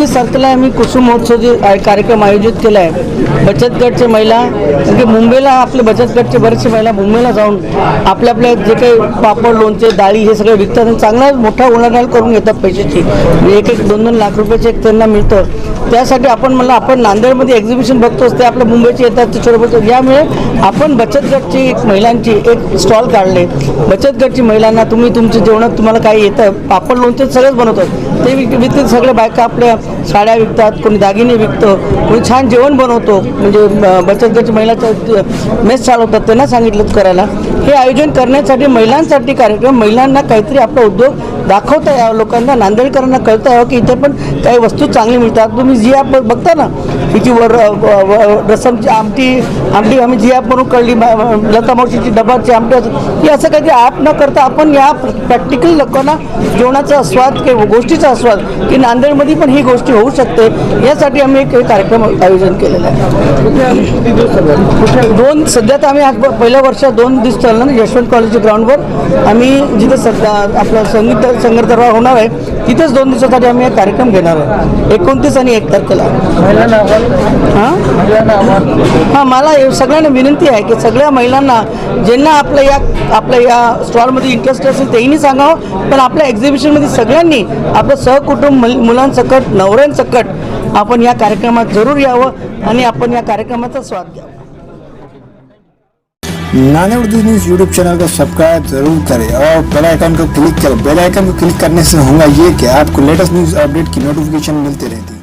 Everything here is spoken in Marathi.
तारखेला आम्ही कुसुम महोत्सव जे कार्यक्रम आयोजित केला आहे, बचत गटचे महिला म्हणजे मुंबईला आपले बचत गटचे बरेचसे महिला मुंबईला जाऊन आपल्या जे काही पापड लोणचे डाळी हे सगळे विकतात आणि चांगला मोठा उलाढाल करून घेतात पैशाची. एक 2-2 लाख रुपयाचे एक त्यांना मिळतं. त्यासाठी आपण म्हणलं आपण नांदेडमध्ये एक्झिबिशन बघतोच, ते आपल्या मुंबईचे येतात ते छोटे बघतो. यामुळे आपण बचत गटची एक महिलांची एक स्टॉल काढले. बचत गटची महिलांना तुम्ही तुमच्या जेवणात तुम्हाला काय येतं, पापड लोणचे सगळंच बनवतात ते विकतात. सगळे बायका आपल्या साड्या विकतात, कोणी दागिने विकतं, कोणी छान जेवण बनवतो. म्हणजे बचत गटची महिलाचं मेस चालवतात, त्यांना सांगितलं करायला. हे आयोजन करण्यासाठी महिलांसाठी कार्यक्रम, महिलांना काहीतरी आपला उद्योग दाखवता यावं, लोकांना नांदेडकरांना कळता यावं की इथे पण काही वस्तू चांगली मिळतात. तुम्ही जी ॲप बघता ना, हिची रसमची आमटी आम्ही जी ॲप म्हणून कळली, लता मावशीची डबाची आमटी, की असं काही ॲप न करता आपण या प्रॅक्टिकल लोकांना जेवणाचा आस्वाद किंवा गोष्टीचा आस्वाद की नांदेडमध्ये पण ही गोष्टी होऊ शकते, यासाठी आम्ही एक कार्यक्रम आयोजन केलेला आहे. सध्या तर आम्ही आज पहिल्या वर्षात 2 दिवस चालणार ना, यशवंत कॉलेजच्या ग्राउंडवर आम्ही जिथे सध्या आपलं संगीत दरबार होणार आहे तिथेच 2 दिवसासाठी आम्ही एक कार्यक्रम घेणार आहे, 29 आणि 1 तारखेला. हां, मला सगळ्यांना विनंती आहे की सगळ्या महिलांना ज्यांना आपल्या या स्टॉलमध्ये इंटरेस्ट असेल तेही सांगावं, पण आपल्या एक्झिबिशनमध्ये सगळ्यांनी आपलं सहकुटुंब मुलांसकट नवऱ्यांसकट आपण या कार्यक्रमात जरूर यावं आणि आपण या कार्यक्रमाचा स्वाद घ्यावा. नांदेड़ न्यूज़ यूट्यूब चैनल को सब्सक्राइब जरूर करें और बेल आइकन को क्लिक करें. बेल आइकन को क्लिक करने से होगा ये कि आपको लेटेस्ट न्यूज़ अपडेट की नोटिफिकेशन मिलती रहती है.